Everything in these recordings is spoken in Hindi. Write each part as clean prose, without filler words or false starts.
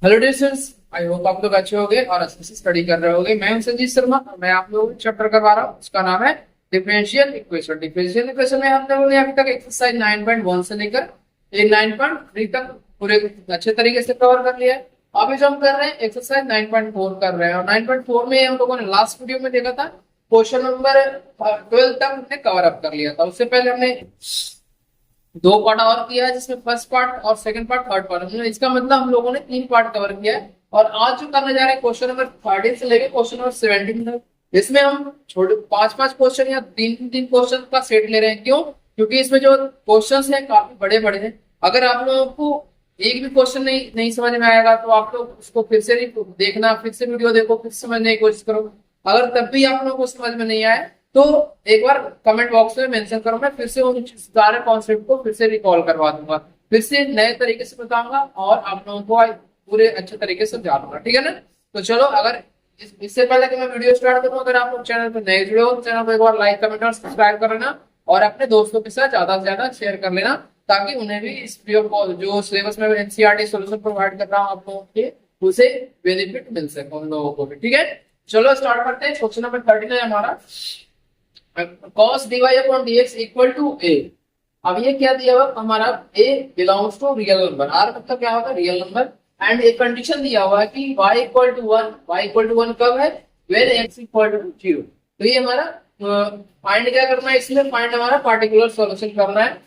Hello dear students, I hope आप लोग अच्छे होंगे और अच्छे से स्टडी कर रहे होंगे। मैं हूं संजीत शर्मा और मैं आप लोगों को चैप्टर करवा रहा हूं। उसका नाम है डिफरेंशियल इक्वेशन। डिफरेंशियल इक्वेशन में हम लोगों ने अभी तक एक्सरसाइज 9.1 से लेकर ये 9.3 तक पूरे अच्छे तरीके से कवर कर लिया है। अभी जो हम कर रहे हैं एक्सरसाइज 9.4 कर रहे हैं और 9.4 में हम लोगों ने लास्ट वीडियो में देखा था क्वेश्चन नंबर 12 तक हमने कवर अप कर लिया था। उससे पहले हमने दो पार्ट और किया है, जिसमें फर्स्ट पार्ट और सेकंड पार्ट, थर्ड पार्ट। इसका मतलब हम लोगों ने 3 पार्ट कवर किया है और आज जो करने जा रहे हैं क्वेश्चन नंबर 13 से लेकर क्वेश्चन नंबर 17 तक, इसमें हम छोटे 5-5 क्वेश्चन या 3-3 क्वेश्चन का सेट ले रहे हैं। क्यों? क्योंकि इसमें जो क्वेश्चन है काफी बड़े बड़े हैं। अगर आप लोगों को एक भी क्वेश्चन नहीं समझ में आएगा तो आप लोग उसको फिर से देखना, फिर से वीडियो देखो, फिर समझने की कोशिश करो। अगर तब भी आप लोगों को समझ में नहीं आए तो एक बार कमेंट बॉक्स में मेंशन करो, मैं फिर से उन सारे कॉन्सेप्ट को फिर से रिकॉल करवा दूंगा, फिर से नए तरीके से बताऊंगा और आप लोगों को पूरे अच्छे तरीके से समझा दूंगा। ठीक है ना? तो चलो, अगर इससे पहले कि मैं वीडियो स्टार्ट करूं, अगर आप लोग चैनल पर नए जुड़े हो तो चैनल को एक बार लाइक, कमेंट और सब्सक्राइब कर लेना और अपने दोस्तों के साथ ज्यादा से ज्यादा शेयर कर लेना, ताकि उन्हें भी इस जो सिलेबस में एनसीईआरटी सॉल्यूशन प्रोवाइड कर रहा हूं आप लोगों के, उसे बेनिफिट मिल सके उन लोगों को भी। ठीक है, चलो स्टार्ट करते हैं। क्वेश्चन नंबर 13 है हमारा, cos dy upon dx equal to a। अब ये क्या दिया हुआ हमारा, a belongs to real number, r मतलब क्या होगा, रियल नंबर। एंड एक कंडीशन दिया हुआ है कि y equal to 1, y equal to 1 कब है, व्हेन x इक्वल टू 0। तो ये हमारा फाइंड क्या करना है, इसमें फाइंड हमारा पार्टिकुलर सॉल्यूशन करना है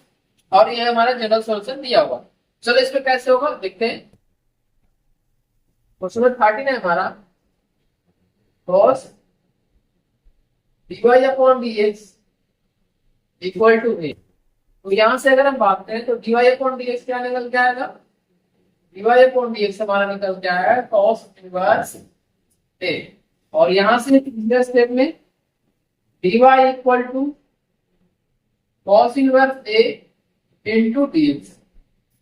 और ये हमारा जनरल सॉल्यूशन दिया हुआ। चलो इसमें कैसे होगा देखते हैं। क्वेश्चन नंबर 13 है हमारा, cos dy upon dx equal to a। तो यहां से अगर हम बात करें तो dy अपॉन dx क्या निकल के आएगा, dy अपॉन dx हमारा निकल के आएगा cos इनवर्स a। और यहां से तीसरे स्टेप में dy equal to cos inverse a into dx।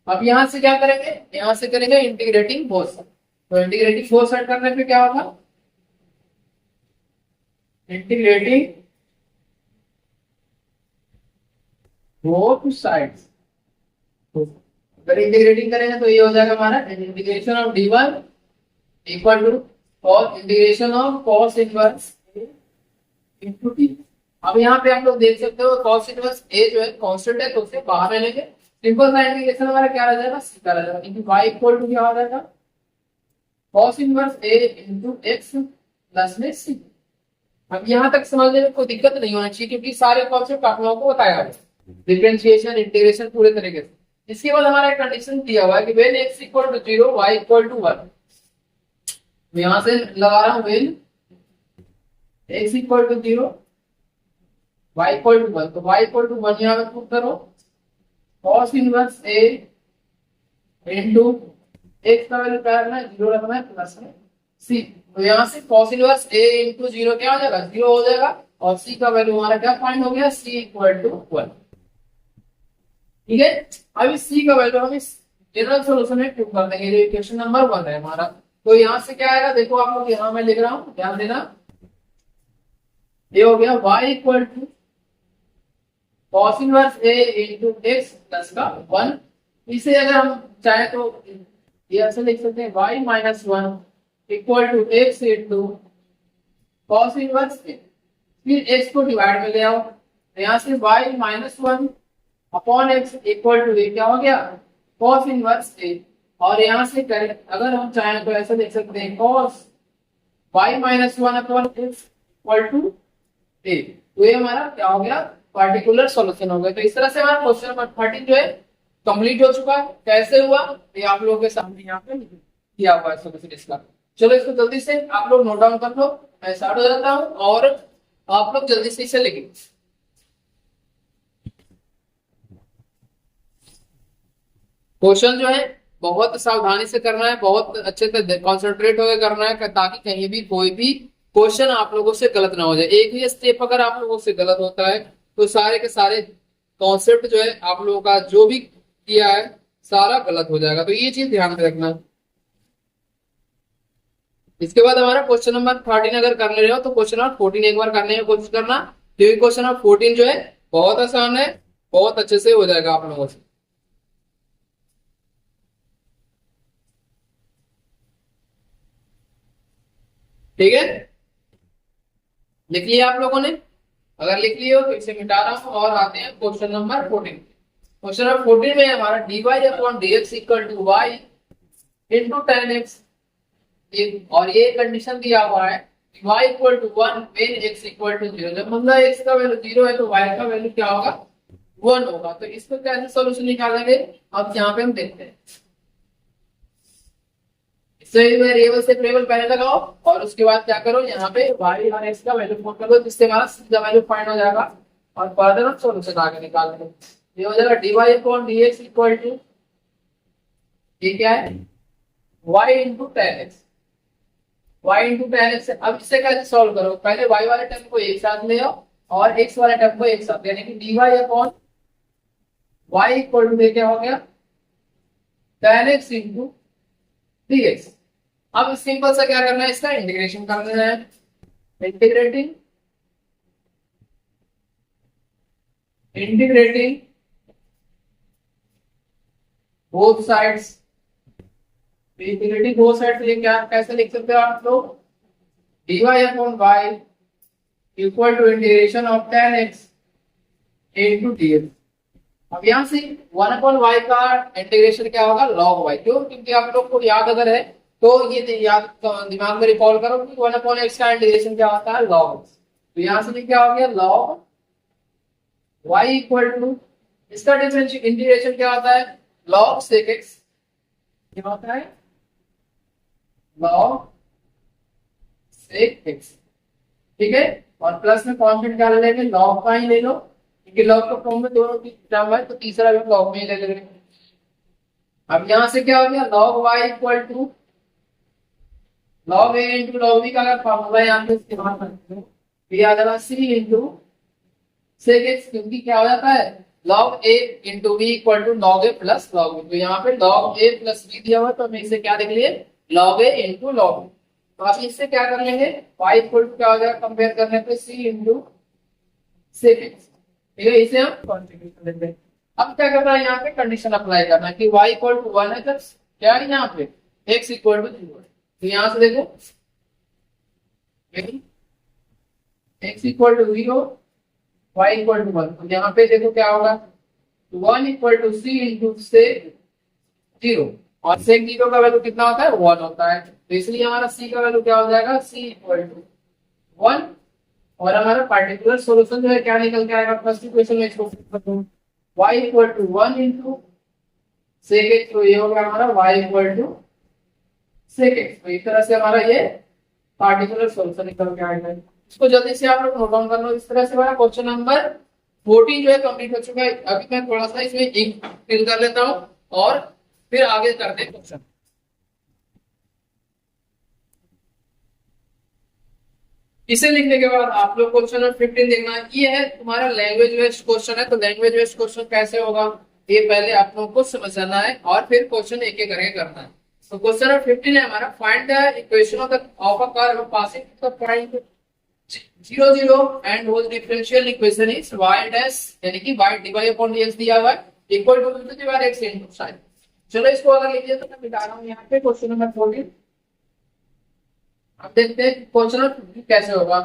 अब यहां से क्या करेंगे, यहां से करेंगे इंटीग्रेटिंग बोथ साइड। तो इंटीग्रेटिंग बोथ साइड करने पे क्या होगा, इंटीग्रेटिंग बोथ साइड्स। अगर इंटीग्रेटिंग करेंगे तो ये हो जाएगा हमारा integration of d1 equal to और integration of cos inverse a into d। अब यहाँ पे आप लोग देख सकते हो cos इनवर्स a जो है कांस्टेंट है, तो उसे बाहर ले लेंगे। सिंपल सा इंटीग्रेशन हमारा क्या रह जाएगा, c का रह जाएगा, क्योंकि y इक्वल टू क्या हो जाएगा, cos inverse a into x plus में c। अब यहाँ तक समझने में कोई दिक्कत नहीं होना चाहिए, क्योंकि सारे कॉन्सेप्ट आप लोगों को बताया है, डिफरेंशिएशन, इंटीग्रेशन पूरे तरीके से। इसके बाद हमारा एक कंडीशन दिया हुआ है कि when x equal to 0 y equal to 1। यहां से लगा रहा हूं when x equal to 0 y equal to 1। तो y इक्वल टू 1 यहां पे पुट करो, cos inverse a into x का वैल्यू क्या रखना है, 0 रखना है, प्लस में c। तो यहां से cos इनवर्स a इनटू 0 क्या हो जाएगा, 0 हो जाएगा और c का वैल्यू हमारा क्या फाइंड हो गया, c इक्वल टू 1। ठीक है, अब इस c का वैल्यू हम इस जनरल सॉल्यूशन में पुट कर देंगे। ये क्वेश्चन नंबर 1 है हमारा। तो यहां से क्या आएगा, देखो आप लोग, यहां मैं लिख रहा हूं, ध्यान देना। ये हो गया y equal to cos inverse a into x plus का 1। इसे अगर हम चाहे तो ये ऐसे लिख सकते हैं, y minus 1 equal to x into cos inverse a। फिर x को डिवाइड में ले आओ, तो यहां से y minus 1 upon x equal to a क्या हो गया, cos इनवर्स a। और यहां से करें अगर हम चाहें तो ऐसे लिख सकते हैं, cos y minus 1 upon x equal to a। तो ये हमारा क्या हो गया, पार्टिकुलर सॉल्यूशन हो गया। तो इस तरह से हमारा क्वेश्चन नंबर 13 जो है कंप्लीट हो चुका है। कैसे हुआ ये आप लोगों के सामने यहाँ पे किया हुआ है सॉल्यूशन इसका। चलो इसको जल्दी से आप लोग नोट डाउन कर लो, मैं स्टार्ट हो जाता हूँ और आप लोग जल्दी से इसे लिखें। क्वेश्चन जो है बहुत सावधानी से करना है, बहुत अच्छे से कॉन्सेंट्रेट होकर करना है, ताकि कहीं भी कोई भी क्वेश्चन आप लोगों से गलत ना हो जाए। एक ही स्टेप अगर आप लोगों से गलत होता है तो सारे के सारे कॉन्सेप्ट जो है आप लोगों का जो भी किया है सारा गलत हो जाएगा। तो ये चीज ध्यान में रखना। इसके बाद हमारा क्वेश्चन नंबर 13 अगर कर ले रहे हो तो क्वेश्चन नंबर 14 एक बार करने की कोशिश करना, क्योंकि क्वेश्चन नंबर 14 जो है बहुत आसान है, बहुत अच्छे से हो जाएगा आप लोगों से। ठीक है, लिख लिया आप लोगों ने? अगर लिख लिए हो तो इसे मिटा रहा हूं और आते हैं क्वेश्चन नंबर 14। क्वेश्चन नंबर 14 में हमारा dy upon dx equal to y into tan x, और ये कंडीशन दिया हुआ है y equal to 1 when x equal to 0। जब मतलब x का वैल्यू 0 है तो y का वैल्यू क्या होगा? 1 होगा। तो इसको कैसे सॉल्यूशन निकालेंगे अब यहाँ पे हम देखते हैं। इससे वेरिएबल से वेरिएबल पहले लगाओ और उसके बाद क्या करो, यहाँ पे y और x का वैल्यू पुट कर दो, जिससे हमारा सीधा वैल्यू फाइंड हो जाएगा और फर्दर हम सॉल्यूशन आगे निकाल लेंगे। ये हो जाएगा dy upon dx equal to, ये क्या है, y into tan x, y into tan x. अब इससे कैसे सॉल्व करो, पहले y वाले टर्म को एक साथ ले आओ और x वाले टर्म को एक साथ, यानी कि dy upon y equal to क्या हो गया, टेन एक्स इंटू dx। अब सिंपल सा क्या करना है, इसका इंटीग्रेशन करना है। Integrating both sides, integrating both sides, ये क्या कैसे लिख सकते हो आप लोग, dy upon y equal to integration of tan x into dx। अब यहाँ से 1 अपॉन y का इंटीग्रेशन क्या होगा, log y। क्यों? क्योंकि आप लोग को याद अगर है तो ये याद दिमाग में रिकॉल करो कि 1 अपॉन x का इंटीग्रेशन क्या होता है, log x। तो यहाँ से क्या हो गया, log y इक्वल टू, इसका डिफरेंशियल इंटीग्रेशन क्या होता है, log sec x, क्या होता है, log sec x। ठीक है, और प्लस में कांस्टेंट क्या ले लेंगे, log का ही ले लो, क्योंकि log का फॉर्म में दोनों की टर्म है तो तीसरा भी log में ही ले लेंगे। अब यहां से क्या हो गया, log y equal to log a into log b का अगर फॉर्मूला यहाँ पे इस्तेमाल करते हो तो ये आ जाएगा c इंटू sec x, क्योंकि क्या हो जाता है log a into b equal to log a plus log b। तो यहाँ पे log a प्लस b दिया हुआ तो हमें इसे क्या देख लिए, log a into log b। तो आप इससे क्या कर लेंगे, y इक्वल टू क्या हो जाएगा, कंपेयर करने पे c इंटू sec x। ठीक है, इसे हम कॉन्फ़िगर कर लेंगे। अब क्या करना है, यहाँ पे कंडीशन अप्लाई करना है कि y इक्वल टू 1 है तब क्या है यहाँ पे x इक्वल टू 0 है। तो यहाँ से देखो x equal to 0, y equal to 1। तो यहाँ पे देखो क्या होगा, 1 equal to c into sec 0, और सेक 0 का वैल्यू कितना होता है, 1 होता है। तो इसलिए हमारा c का वैल्यू क्या हो जाएगा, c इक्वल टू 1। और हमारा पार्टिकुलर सॉल्यूशन जो है क्या निकल के आएगा, फर्स्ट इक्वेशन में इसको y equal to 1 into sec x। तो ये होगा हमारा y equal to sec x। तो इस तरह से हमारा ये पार्टिकुलर सॉल्यूशन निकल के आएगा। इसको जल्दी से आप लोग नोट डाउन कर लो। इस तरह से हमारा क्वेश्चन नंबर 14 जो है कंप्लीट हो चुका है। अभी मैं थोड़ा सा इसमें इंक फिल कर लेता हूँ और फिर आगे करते हैं क्वेश्चन। इसे लिखने के बाद आप लोग क्वेश्चन नंबर 15 देखना है। ये है तुम्हारा लैंग्वेज बेस्ड क्वेश्चन है। तो लैंग्वेज बेस्ड क्वेश्चन कैसे होगा ये पहले आप लोगों को समझना है और फिर क्वेश्चन एक एक करके करना है। तो क्वेश्चन नंबर 15 है हमारा, find the equation of a curve passing the point 0 0 and whose differential equation is y dash, यानी कि y dy अपॉन dx दिया हुआ है equal to to the power x into sin। चलो इसको अगर लिखिए तो मैं मिटा रहा हूं यहां पे क्वेश्चन नंबर 14। अब देखते हैं क्वेश्चन नंबर कैसे होगा।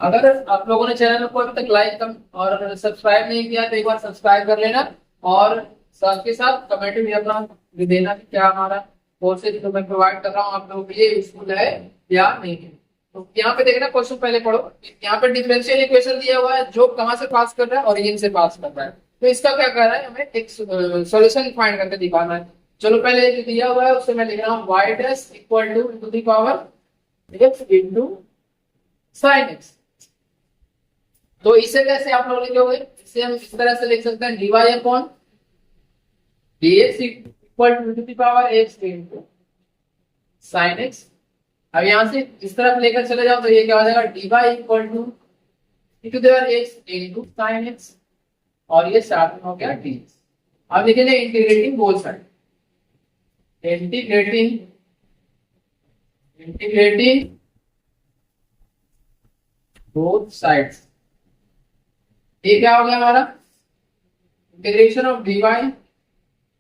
अगर आप लोगों ने चैनल को अभी तक लाइक और सब्सक्राइब नहीं किया तो एक बार सब्सक्राइब कर लेना और साथ के साथ कमेंट भी अपना देना कि क्या हमारा कोर्सेज जो मैं प्रोवाइड कर रहा हूँ आप लोगों के लिए यूजफुल है या नहीं है। तो यहाँ पे देखना क्वेश्चन पहले पढ़ो। यहाँ पे डिफरेंशियल इक्वेशन दिया हुआ है जो कहाँ से पास कर रहा है, ओरिजिन से पास कर रहा है। तो इसका क्या कर रहा है, हमें एक सॉल्यूशन फाइंड करके दिखाना है। चलो पहले जो दिया हुआ है उससे मैं लिख रहा हूँ y dash equal to to the power x into sin x। तो इसे कैसे आप लोग लिखोगे, इसे हम इस तरह से लिख सकते हैं dy upon dx equal to the power x into sin x। अब यहां से इस तरफ लेकर चले जाओ तो ये क्या हो जाएगा, dy equal to e to the power x into sin x, और ये साथ में हो गया dx। अब लिखेंगे integrating both side, integrating both sides. ये क्या हो गया हमारा, integration of dy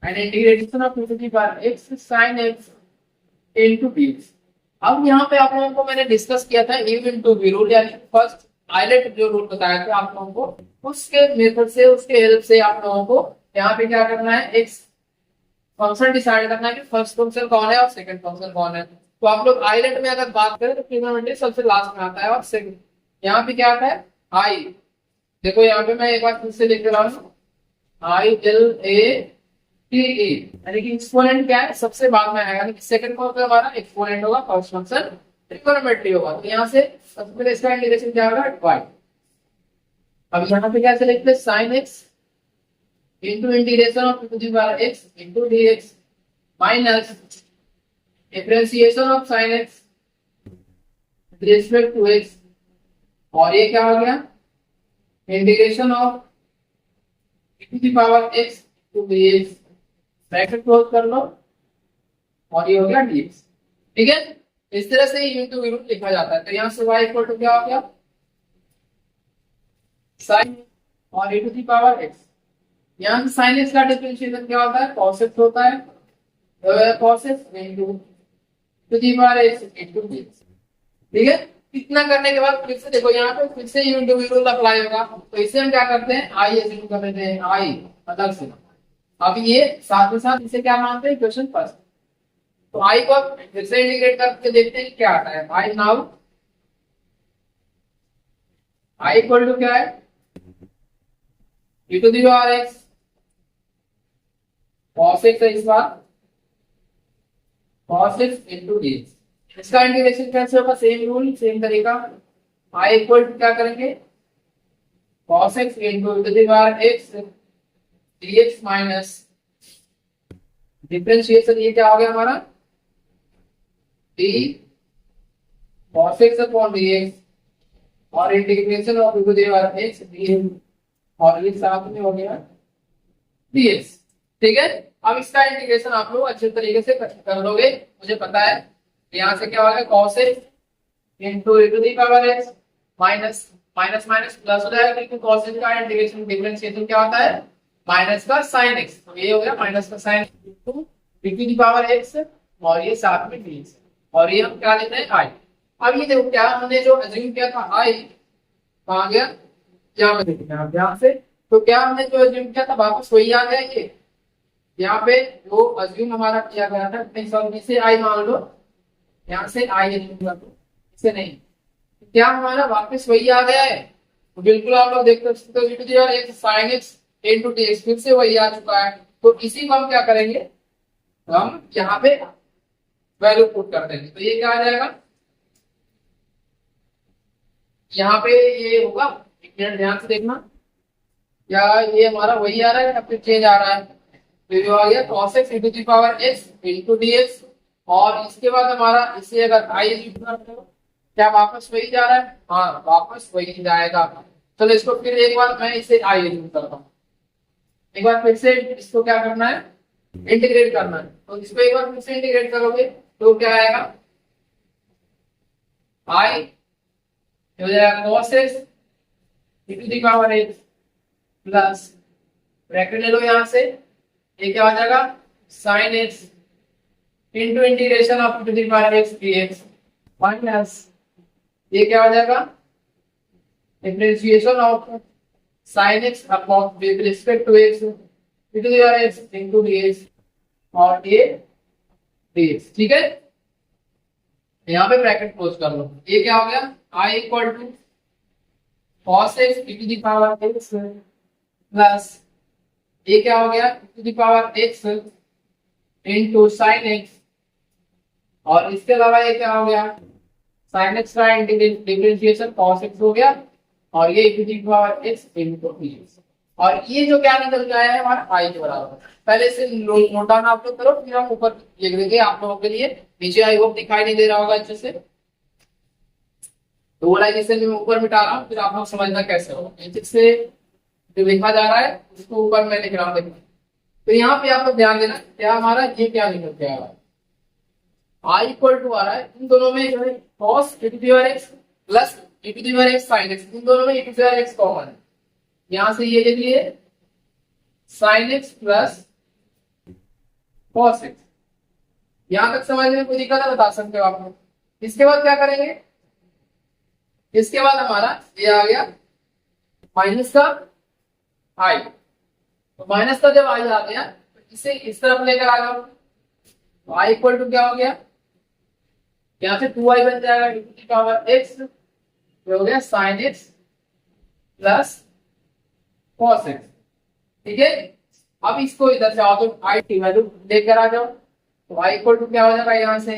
and integration of to the power x sin x into dx। अब यहाँ पे आप लोगों को मैंने डिस्कस किया था u इनटू v रूल, यानी फर्स्ट आइलेट जो रूल बताया था आप लोगों को, उसके मेथड से, उसके हेल्प से आप लोगों को यहाँ पे क्या करना है, एक फंक्शन डिसाइड करना है कि फर्स्ट फंक्शन कौन है और सेकंड फंक्शन कौन है। तो आप लोग आइलेट में अगर बात करें तो ट्रिग्नोमेट्री सबसे लास्ट में आता है, और सेकंड यहाँ पे क्या आता है आई। देखो यहाँ पे मैं एक बार फिर से लिख रहा हूँ, I L A T E, यानी कि एक्सपोनेंट क्या है सबसे बाद में आएगा, यानी कि सेकंड फंक्शन हमारा एक्सपोनेंट होगा, फर्स्ट फंक्शन ट्रिग्नोमेट्री होगा। तो यहाँ से सबसे पहले इसका इंटीग्रेशन क्या होगा, y। अब यहाँ पे क्या लिखते हैं, sin x into integration of to the power x into dx minus differentiation of sin x with respect to x, और ये क्या हो गया, integration of to the power x to dx, bracket close कर लो, और ये हो गया dx। ठीक है, इस तरह से यूनिट टू यूनिट लिखा जाता है। तो यहाँ से y इक्वल टू क्या हो गया, sin और e to the power x। यहाँ से sin x का डिफरेंशिएशन क्या होता है, cos x होता है, तो cos x into two the power x into dx। ठीक है, इतना करने के बाद फिर से देखो यहाँ पे फिर से यूनिट टू यूनिट अप्लाई होगा। तो इसे हम क्या करते हैं, i एज्यूम कर लेते हैं, i अलग से। अब ये साथ में साथ इसे क्या मानते हैं, इक्वेशन फर्स्ट। तो i को फिर से इंटीग्रेट करके देखते हैं क्या आता है। i now i equal to क्या है, e to the power x cos x है इस बार, cos x इनटू dx। इसका इंटीग्रेशन कैसे होगा, सेम रूल सेम तरीका, i इक्वल टू क्या करेंगे, cos x into e to the power x dx minus differentiation, ये क्या हो गया हमारा, d cos x upon dx और integration of e to the power x dx, और ये साथ में हो गया dx। ठीक है, अब इसका इंटीग्रेशन आप लोग अच्छे तरीके से कर लोगे, मुझे पता है। यहाँ से क्या होगा, cos x into e to the power x minus minus minus plus हो जाएगा, क्योंकि cos x का इंटीग्रेशन डिफरेंशिएशन क्या होता है, माइनस का sin x। तो ये हो गया माइनस का sin x into e to the power x, और ये साथ में dx, और ये हम क्या लेते हैं i। अब ये देखो क्या हमने जो अज्यूम किया था i कहाँ गया, यहाँ पे देखिए यहाँ से, तो क्या हमने जो अज्यूम किया था वापस वही आ गया। ये यहाँ पे जो अज्यूम हमारा किया गया था, इसे आई मान लो, यहाँ से आई इसे नहीं, क्या हमारा वापस वही आ गया है। तो बिल्कुल आप लोग देख सकते हो, एक sin x इनटू dx फिर से वही आ चुका है। तो इसी को हम क्या करेंगे, हम यहाँ पे वैल्यू पुट कर देंगे। तो ये क्या आ जाएगा, यहाँ पे ये होगा, एक मिनट ध्यान से देखना, क्या ये हमारा वही आ रहा है या फिर चेंज आ रहा है। तो ये आ गया cos x into the power x into dx, और इसके बाद हमारा इसे अगर i क्या वापस वही जा रहा है, हाँ वापस वही जाएगा। चलो इसको फिर एक बार मैं इसे i यूज करता हूँ, एक बार फिर से इसको क्या करना है, इंटीग्रेट करना है। तो इसको एक बार फिर से इंटीग्रेट करोगे तो क्या आएगा, i हो जाएगा cos x e to the power x bracket ब्रैकेट ले लो यहाँ से, ये क्या हो जाएगा sin x into integration of to the power x dx minus ये क्या हो जाएगा, differentiation of sin x upon with respect to x e to the power x into dx, और ये dx। ठीक है, यहाँ पे ब्रैकेट क्लोज कर लो। ये क्या हो गया, i equal to cos x e to the power x plus ये क्या हो गया, e to the power x into sin x, और इसके अलावा ये क्या हो गया, sin x का डिफरेंशिएशन cos x हो गया, और ये e to the power x into dx, और ये जो क्या निकल के आया है हमारा i के बराबर। पहले से नोट डाउन आप लोग करो, फिर हम ऊपर लिख देंगे आप लोगों के लिए। नीचे आई होप दिखाई नहीं दे रहा होगा अच्छे से, तो वो लाइन जैसे मैं ऊपर मिटा रहा हूँ, फिर आप लोग समझना कैसे होगा। नीचे से जो लिखा जा रहा है उसको ऊपर मैं लिख रहा हूँ। तो यहाँ पे आप लोग ध्यान देना, क्या हमारा ये क्या निकल के आ रहा है, i इक्वल टू आ रहा है, इन दोनों में जो है cos e to the power x प्लस e to the power x sin x, इन दोनों में e to the power x कॉमन है। यहाँ से ये लिख लिए sin x plus cos x। यहां तक समझ में कोई दिक्कत है बता सकते हो आप लोग। इसके बाद क्या करेंगे, इसके बाद हमारा ये आ गया माइनस का आई। तो माइनस का जब आई आ गया तो इसे इस तरफ लेकर आ जाओ, तो आई इक्वल टू क्या हो गया, यहाँ से 2i बन जाएगा e to the power x, ये हो गया sin x plus cos x। ठीक है, अब इसको इधर से आओ तो i की वैल्यू लेकर आ जाओ, तो i इक्वल टू क्या हो जाएगा, यहाँ से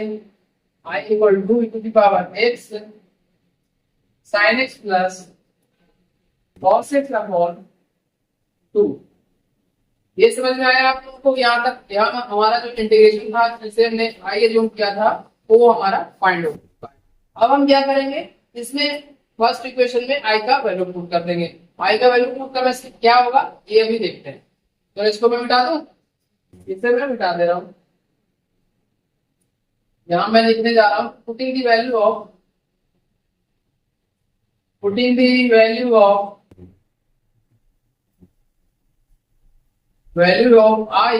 i equal to e to the power x sin x plus cos x upon 2। ये समझ में आया आप लोगों को? यहाँ तक यहाँ हमारा जो इंटीग्रेशन था जिसे हमने i एज्यूम किया था वो हमारा फाइंड आउट। अब हम क्या करेंगे, इसमें फर्स्ट इक्वेशन में i का वैल्यू पुट कर देंगे। i का वैल्यू पुट करने से क्या होगा ये अभी देखते हैं। तो इसको मैं मिटा दूं, इसे मैं मिटा दे रहा हूं। यहां मैं लिखने जा रहा हूं putting the value of i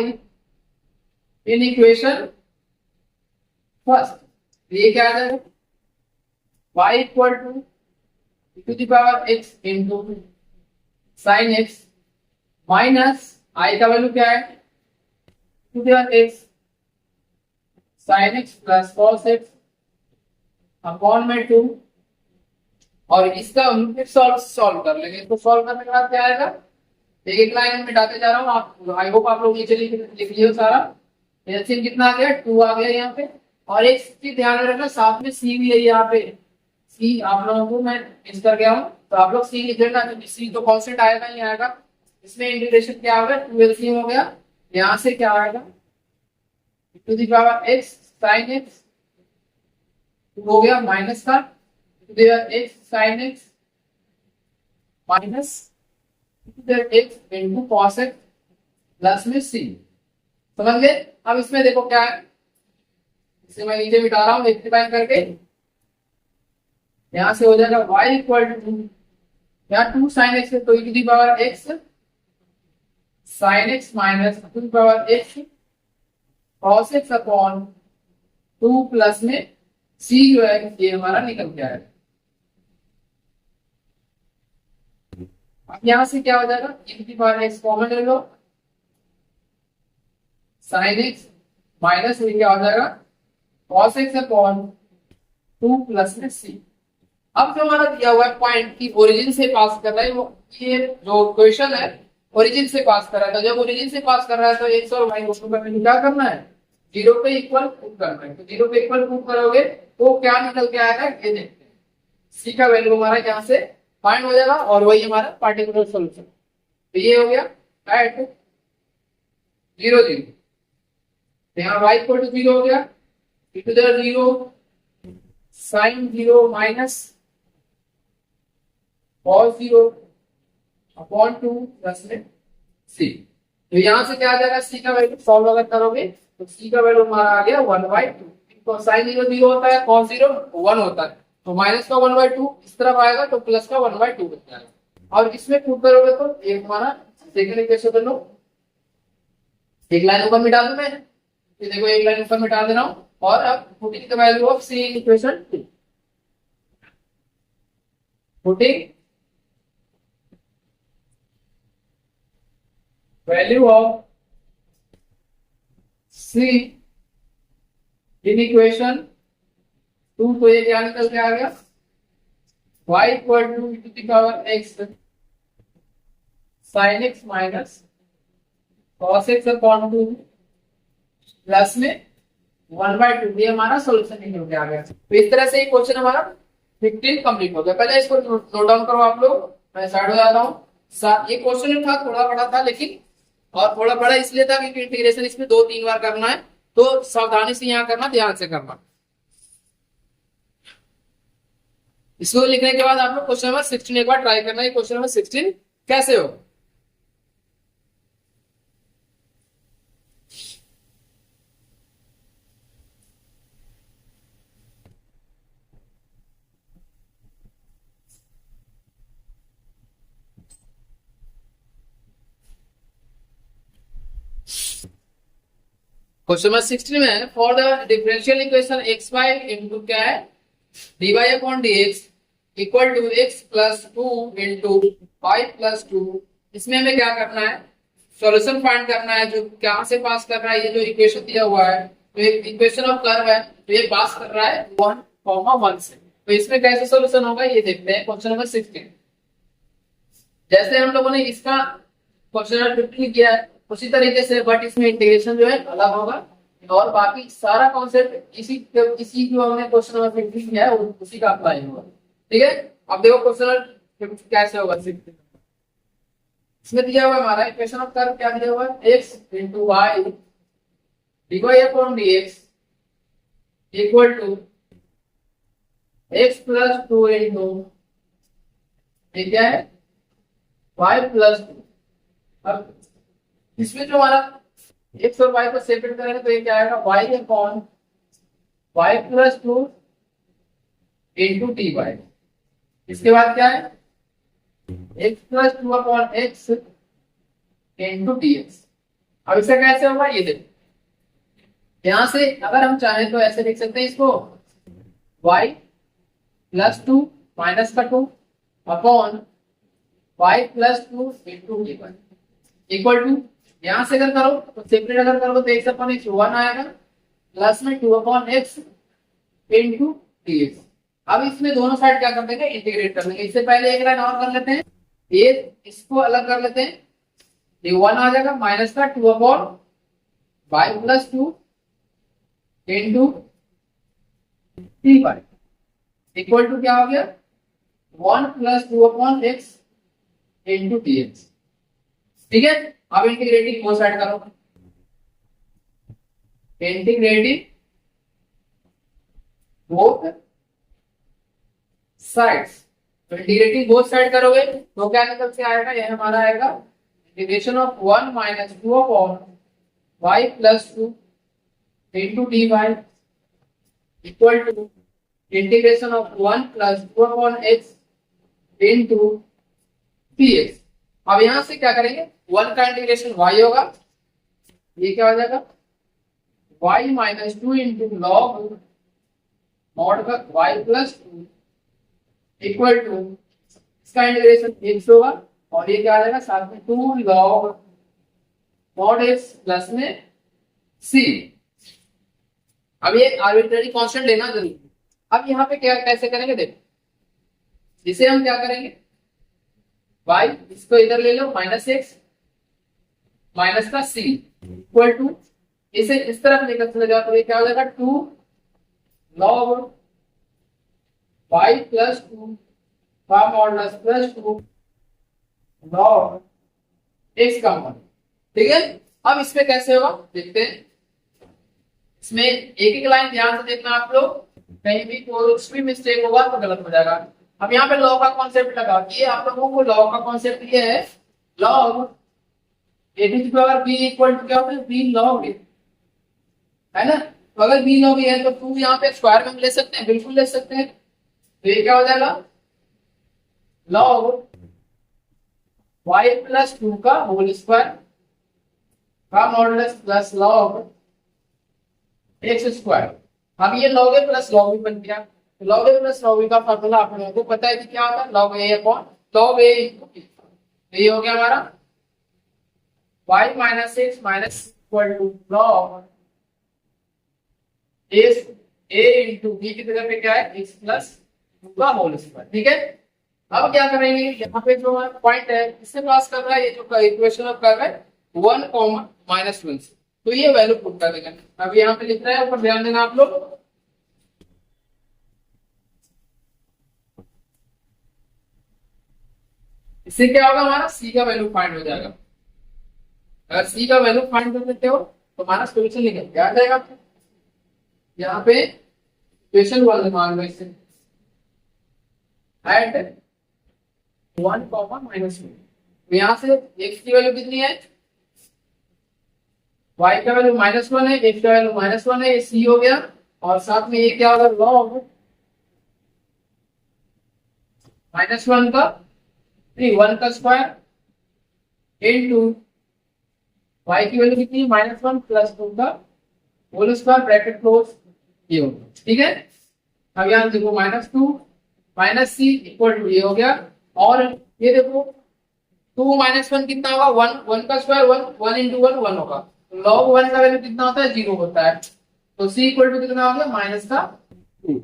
in equation first. ये क्या आ जाएगा, y equal to e to the power x इंटू साइन x माइनस i का वैल्यू क्या है to the power x sine x plus cos x upon में 2। और इसका हम फिर सॉल्व कर लेंगे। इसको सॉल्व करने के बाद क्या आएगा, एक एक लाइन में मिटाते जा रहा हूँ, आप आई होप आप लोग नीचे लिख लियो सारा। एलसीएम कितना आ गया, 2 आ गया यहाँ पे। और एक चीज ध्यान में रखना, साथ में सी भी है यहाँ पे। सी आप लोगों को मैं मिस कर गया हूँ, तो आप लोग सी लिख लेना, क्योंकि सी तो कॉन्स्टेंट आएगा ही आएगा। इसमें इंटीग्रेशन क्या होगा, 2 हो गया, यहाँ से क्या आएगा to the power x sin x हो गया माइनस का to the power x sin x minus to the power x into cos x plus में c। समझ गए? अब इसमें देखो क्या है, इसे मैं नीचे मिटा रहा हूँ एक्टिफाई करके। यहां से हो जाएगा y इक्वल टू यहाँ 2 sin x है तो e to the power x sin x minus to the power x cos x upon 2 plus में c जो है ये हमारा निकल गया है। अब यहां से क्या हो जाएगा, e to the power x कॉमन ले लो, sin x माइनस ये क्या हो जाएगा cos x अपॉन 2 प्लस में c। अब जो हमारा दिया हुआ है पॉइंट की ओरिजिन से पास कर रहा है, वो ये जो क्वेश्चन है ओरिजिन से पास कर रहा है। तो जब ओरिजिन से पास कर रहा है तो x और y दोनों का वैल्यू क्या करना है, 0 पे इक्वल पुट करना है। तो 0 पे इक्वल पुट करोगे तो क्या निकल के आएगा ये देखते हैं। c का वैल्यू हमारा यहाँ से फाइंड हो जाएगा और वही हमारा पार्टिकुलर सॉल्यूशन। तो ये हो गया एट 0 0। यहाँ y इक्वल टू 0 हो गया, e to the 0 sin 0 minus cos 0 upon 2 plus में c। तो यहां से क्या आ जाएगा, c का वैल्यू सॉल्व अगर करोगे तो c का वैल्यू हमारा आ गया 1/2। तो sin 0 0 होता है, cos 0 1 होता है, तो माइनस का 1/2 इस तरफ आएगा तो प्लस का 1/2 बन जाएगा। और इसमें पुट करोगे तो एक हमारा सेकंड इक्वेशन कर लो। एक लाइन ऊपर मिटा दूं मैं, ये देखो एक लाइन ऊपर मिटा दे रहा हूं। और अब putting the value of c in equation 2, putting value of c in equation 2, तो ये क्या निकल के आ गया, y equal to e to the power x sin x minus cos x upon 2 plus में 1/2। ये हमारा सॉल्यूशन निकल के आ गया। तो इस तरह से ये क्वेश्चन हमारा 15 कंप्लीट हो गया। पहले इसको नोट डाउन करो आप लोग, मैं साइड हो जाता हूँ। ये क्वेश्चन था थोड़ा बड़ा था, लेकिन और थोड़ा बड़ा इसलिए था क्योंकि इंटीग्रेशन इसमें 2-3 बार करना है, तो सावधानी से यहाँ करना, ध्यान से करना। इसको लिखने के बाद आप लोग क्वेश्चन नंबर 16 एक बार ट्राई करना है, क्वेश्चन नंबर 16 कैसे हो। क्वेश्चन नंबर 16 में for the differential equation x y into क्या है d y upon d x equal to x plus two into y plus two, इसमें हमें क्या करना है, सॉल्यूशन फाइंड करना है। जो क्या से पास कर रहा है, ये जो इक्वेशन दिया हुआ है तो एक इक्वेशन ऑफ कर्व है, तो ये पास कर रहा है 1,1 से। तो इसमें कैसे सॉल्यूशन होगा ये देखते हैं क्वेश्चन नंबर 16। जैसे हम लोगों ने इसका क्वेश्चन नंबर 15 किया है उसी तरीके से, बट इसमें इंटीग्रेशन जो है अलग होगा और बाकी सारा कॉन्सेप्ट इसी जो हमने क्वेश्चन नंबर 15 किया है उसी का अप्लाई होगा। ठीक है, अब देखो क्वेश्चन नंबर कैसे होगा। इसमें दिया हुआ हमारा इक्वेशन ऑफ कर्व क्या दिया हुआ है, x into y d y upon d x equal to x plus two into ये क्या है y प्लस टू। अब इसमें जो हमारा x और y को सेपरेट करेंगे तो ये क्या आएगा y upon y plus two into d y. इसके बाद क्या है x plus two upon x into d x. अब इससे कैसे होगा ये देखो, यहां से अगर हम चाहें तो ऐसे लिख सकते हैं इसको y प्लस टू माइनस का two upon y plus two into d y equal to, यहां से अगर करो तो सेपरेट अगर करो तो एक्स अपॉन एक्स 1 आएगा प्लस में 2 upon x into d x. अब इसमें दोनों साइड क्या कर देंगे इंटीग्रेट कर देंगे। इससे पहले एक लाइन और कर लेते हैं, ये इसको अलग कर लेते हैं, ये 1 आ जाएगा माइनस का 2 upon y plus two into d y equal to क्या हो गया 1 plus 2 upon x into d x. ठीक है, अब इंटीग्रेटिंग बोथ साइड करो, इंटीग्रेटिंग बोथ साइड्स। तो इंटीग्रेटिंग बोथ साइड करोगे तो क्या निकल से आएगा, ये हमारा आएगा integration of 1 minus 2 upon y plus two into d y equal to integration of 1 plus 2 upon x into d x. अब यहां से क्या करेंगे 1 का इंटीग्रेशन y होगा, ये क्या हो जाएगा y minus two into log mod का y plus two equal to इसका इंटीग्रेशन x होगा और ये क्या आ जाएगा साथ में 2 लॉग मॉड x प्लस में c। अब ये आर्बिट्रेरी कांस्टेंट लेना जरूरी है। अब यहाँ पे क्या कैसे करेंगे देखो, इसे हम क्या करेंगे y इसको इधर ले लो माइनस एक्स माइनस का c इक्वल टू, इसे इस तरफ लेकर चले जाओ तो ये क्या हो जाएगा 2 लॉग y प्लस टू का मॉडुलस प्लस 2 लॉग x का मॉडुलस। ठीक है, अब इसमें कैसे होगा देखते हैं। इसमें एक एक लाइन ध्यान से देखना आप लोग, कहीं भी कुछ भी मिस्टेक होगा तो गलत हो जाएगा। अब यहाँ पे लॉ का कॉन्सेप्ट लगा, ये आप लोगों को लॉ का कॉन्सेप्ट ये है log a to the power b equal to क्या होता है b log a, है ना। तो अगर b log a है तो 2 यहाँ पे स्क्वायर में ले सकते हैं, बिल्कुल ले सकते हैं। तो ये क्या हो जाएगा log y प्लस 2 का होल स्क्वायर का modulus plus log x square. अब ये log a plus log b बन गया। तो log a plus log b का फार्मूला आप लोगों को पता है कि क्या होता है log a upon log a into b। तो ये हो गया हमारा y minus x minus equal to log a into b की जगह पे क्या है x प्लस 2 का होल स्क्वायर। ठीक है, अब क्या करेंगे यहाँ पे जो पॉइंट है इससे पास कर रहा है, ये जो इक्वेशन ऑफ कर रहा है 1 माइनस 1 से, तो ये वैल्यू पुट कर देंगे। अब यहाँ पे लिख रहा है ऊपर ध्यान देना आप लोग, इससे क्या होगा हमारा c का वैल्यू फाइंड हो जाएगा। अगर c का वैल्यू फाइंड कर देते हो तो हमारा सॉल्यूशन निकल क्या आ जाएगा। यहाँ पे इक्वेशन 1 मान लो, इससे एट 1 माइनस 1, तो यहाँ से x की वैल्यू कितनी है, y का वैल्यू -1 है, x का वैल्यू -1 है, ये c हो गया और साथ में ये क्या होगा log -1 का 1 का स्क्वायर इंटू y की वैल्यू कितनी है -1 प्लस 2 का होल स्क्वायर ब्रैकेट क्लोज, ये हो गया। ठीक है, अब यहाँ देखो -2 माइनस सी इक्वल टू ये हो गया, और ये देखो 2 - 1 कितना होगा, 1, 1 का स्क्वायर 1, 1 × 1 1 होगा, log 1 का वैल्यू कितना होता है, 0 होता है, तो c इक्वल टू कितना हो गया, -2।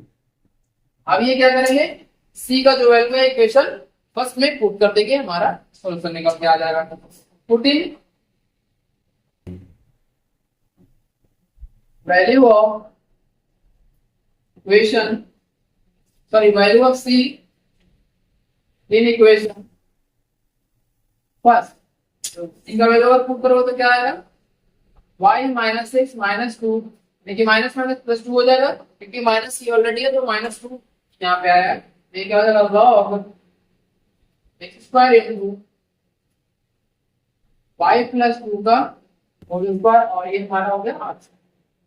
अब ये क्या करेंगे, c का जो वैल्यू है इक्वेशन फर्स्ट में पुट कर देंगे, हमारा सॉल्यूशन निकल के आ जाएगा। Putting value of equation, sorry value of c in equation first, c का वैल्यू अगर पुट करोगे तो क्या आएगा, y -6 -2, देखिए माइनस माइनस प्लस 2 हो जाएगा, क्योंकि माइनस c ऑलरेडी है तो -2 यहाँ पे आया, ये क्या हो जाएगा, log x² × y + 2 का होल स्क्वायर, और ये हमारा हो गया 8।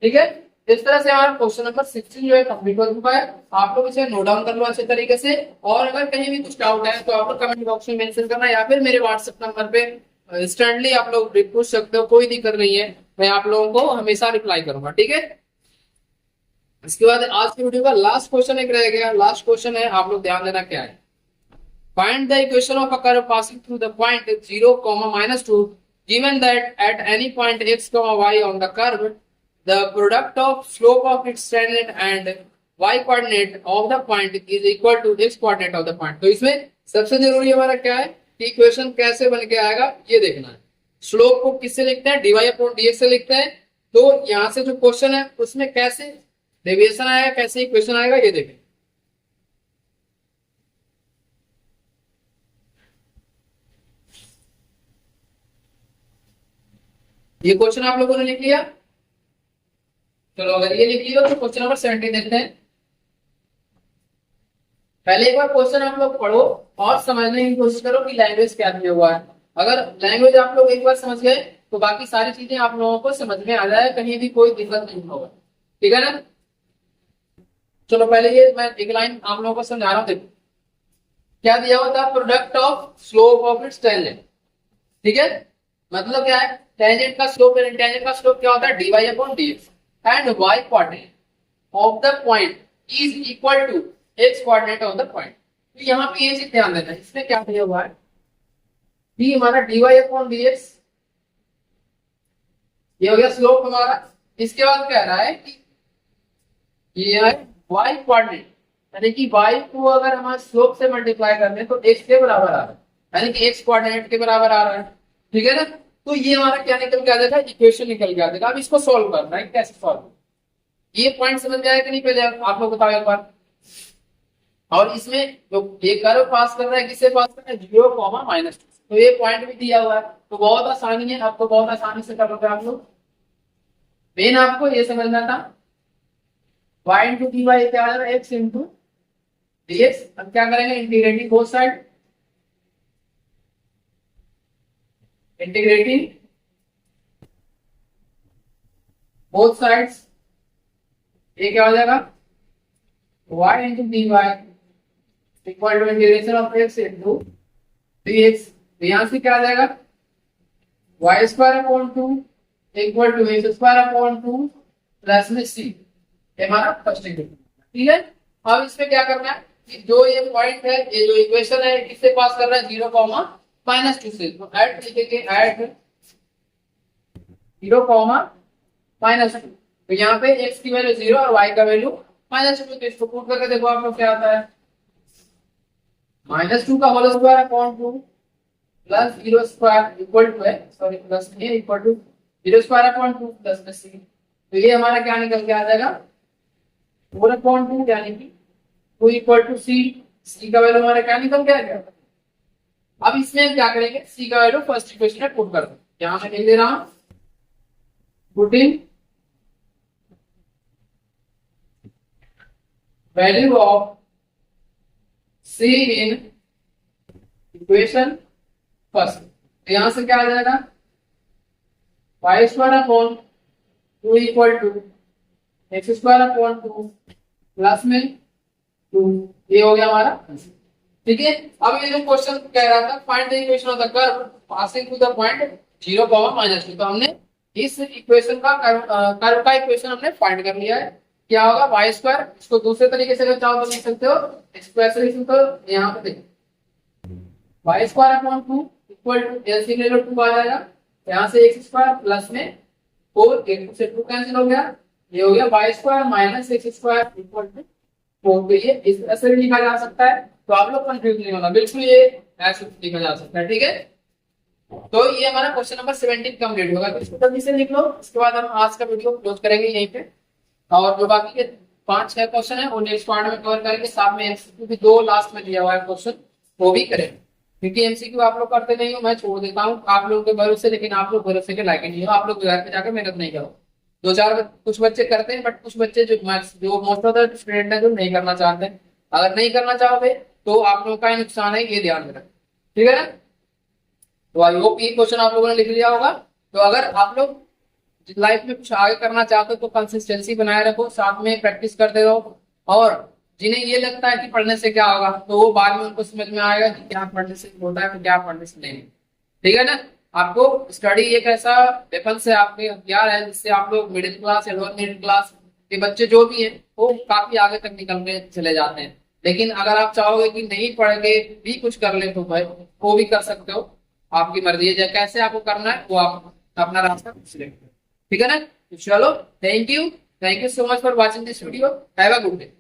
ठीक है, इस तरह से हमारा क्वेश्चन नंबर 16 जो है कंप्लीट हो चुका है। आप लोग इसे नोट डाउन कर लो अच्छे तरीके से, और अगर कहीं भी कुछ डाउट है तो आप लोग कमेंट बॉक्स में मेंशन करना, या फिर मेरे व्हाट्सएप नंबर पे इंस्टेंटली आप लोग पूछ सकते हो, कोई दिक्कत नहीं है, मैं आप लोगों को हमेशा रिप्लाई करूंगा। ठीक है, इसके बाद आज की वीडियो का लास्ट क्वेश्चन एक रह गया, लास्ट क्वेश्चन है, आप लोग ध्यान देना क्या है। Find the equation of a curve passing through the point 0, -2 given that at any point x, y on the curve the product of slope of its tangent and y coordinate of the point is equal to x coordinate of the point। तो इसमें सबसे जरूरी हमारा क्या है कि इक्वेशन कैसे बन के आएगा ये देखना है। स्लोप को किससे लिखते हैं, dy/dx से लिखते हैं, तो यहाँ से जो क्वेश्चन है उसमें कैसे डेविएशन आएगा, कैसे इक्वेशन आएगा ये देखें। ये क्वेश्चन आप लोगों ने लिख लिया, चलो अगर ये लिख लिया तो क्वेश्चन नंबर 17 देखते हैं। पहले एक बार क्वेश्चन आप लोग पढ़ो और समझने की कोशिश करो कि लैंग्वेज क्या दिया हुआ है। अगर लैंग्वेज आप लोग एक बार समझ गए तो बाकी सारी चीजें आप लोगों को समझ में आ जाए, कहीं भी कोई दिक्कत नहीं होगा। ठीक है ना, चलो पहले ये मैं एक लाइन आप लोगों को समझा रहा हूँ। देखो क्या दिया हुआ था, product of slope of its tangent. ठीक है, मतलब क्या है, टेंजेंट का स्लोप, टेंजेंट का स्लोप क्या होता है, dy/dx and y coordinate of the point is equal to x coordinate of the point. तो यहाँ पे ये चीज ध्यान देना है, इसमें क्या दिया हुआ है, ये हमारा dy/dx, ये हो गया स्लोप हमारा। इसके बाद कह रहा है कि ये है y कोऑर्डिनेट, यानी कि y को अगर हम स्लोप से मल्टीप्लाई कर दें तो x के बराबर आ रहा है, यानी कि x कोऑर्डिनेट के बराबर आ रहा है। ठीक है ना, तो ये हमारा क्या निकल के आ जाएगा, इक्वेशन निकल के आ जाएगा। अब इसको सॉल्व करना है, कैसे सॉल्व, ये पॉइंट समझ में आया कि नहीं, पहले आप लोग बताओ एक बार। और इसमें जो ये कर्व पास कर रहा है, किससे पास कर रहा है, 0, -2, तो ये पॉइंट भी दिया हुआ है, तो बहुत आसानी है, आपको बहुत आसानी से कर लोगे आप लोग। मेन आपको ये समझना था, y × dy क्या आ रहा है, x × dx। अब क्या करेंगे, integrating both side, integrating both sides, ये क्या हो जाएगा, y × dy equal to integration of x × dx। तो यहां से क्या आ जाएगा, y² equal to x² plus में c, ये हमारा फर्स्ट इक्वेशन। ठीक है, अब इसमें क्या करना है कि जो ये पॉइंट है, ये जो इक्वेशन है किससे पास कर रहा है, 0, -2 से, तो ऐड लिखेंगे, ऐड 0, -2, तो यहाँ पे x की वैल्यू 0 और y का वैल्यू -2, तो इसको पुट करके देखो आप लोग क्या आता है, -2 का whole square upon 2 plus 0² equal to है, सॉरी प्लस नहीं है, इक्वल टू 0² अपॉन 2 प्लस में c। तो ये हमारा क्या निकल के आ जाएगा, 4/2, यानी कि 2 इक्वल टू c। c का वैल्यू हमारा क्या निकल के आ गया। अब इसमें क्या करेंगे, c का वैल्यू फर्स्ट इक्वेशन में पुट कर दो, यहां मैं लिख दे रहा हूं, putting value of c in equation first, तो यहां से क्या आ जाएगा, y² equal to x² plus में 2, ये हो गया हमारा। ठीक है, अब ये जो क्वेश्चन कह रहा था, find the equation of the curve passing through the point 0, -2, तो हमने इस इक्वेशन का कर्व का इक्वेशन हमने फाइंड कर लिया है। क्या होगा वाई स्क्वायर, इसको दूसरे तरीके से अगर चाहो तो लिख सकते हो, स्क्वायर से लिख सकते हो। यहाँ पे देखो y square upon 2 equal to LCM ले लो 2 आ जाएगा, यहाँ से एक्स स्क्वायर प्लस में 4, एक से 2 कैंसिल हो गया, ये हो गया y square minus x square equal to 4। ये इस तरह से भी लिखा जा सकता है, तो आप लोग कंफ्यूज नहीं होना, बिल्कुल ये ऐसे लिखा जा सकता है। ठीक है, तो ये हमारा क्वेश्चन नंबर 17 कंप्लीट होगा। तो इसको जल्दी से लिख लो, इसके बाद हम आज का वीडियो क्लोज करेंगे यहीं पे, और जो बाकी के 5-6 क्वेश्चन है वो नेक्स्ट पार्ट में कवर करेंगे। साथ में एमसीक्यू भी 2 लास्ट में दिया हुआ है क्वेश्चन, वो भी करेंगे, क्योंकि एमसीक्यू आप लोग करते नहीं हो, मैं छोड़ देता हूँ आप लोगों के भरोसे, लेकिन आप लोग भरोसे के लायक नहीं हो, आप लोग घर पे जाकर मेहनत नहीं करो। 2-4 कुछ बच्चे करते हैं, बट कुछ बच्चे जो मोस्ट ऑफ द स्टूडेंट है जो नहीं करना चाहते हैं। अगर नहीं करना चाहोगे तो आप लोगों का ही नुकसान है, ये ध्यान में रखें। ठीक है ना, तो आई होप ये क्वेश्चन आप लोगों ने लिख लिया होगा। तो अगर आप लोग लाइफ में कुछ आगे करना चाहते हो तो कंसिस्टेंसी बनाए रखो, साथ में प्रैक्टिस करते रहो, और जिन्हें ये लगता है कि पढ़ने से क्या होगा तो वो बाद में उनको समझ में आएगा कि क्या पढ़ने से होता है, क्या पढ़ने से नहीं। ठीक है ना, आपको स्टडी एक ऐसा वेपन से आपके हथियार है जिससे आप लोग मिडिल क्लास या लोअर मिडिल क्लास के बच्चे जो भी हैं वो काफी आगे तक निकल के चले जाते हैं। लेकिन अगर आप चाहोगे कि नहीं पढ़ के भी कुछ कर ले तो भाई वो भी कर सकते हो, आपकी मर्जी है, कैसे आपको करना है वो आप अपना रास्ता सिलेक्ट करो। ठीक है ना, तो चलो, thank you so much for watching this video, have a good day.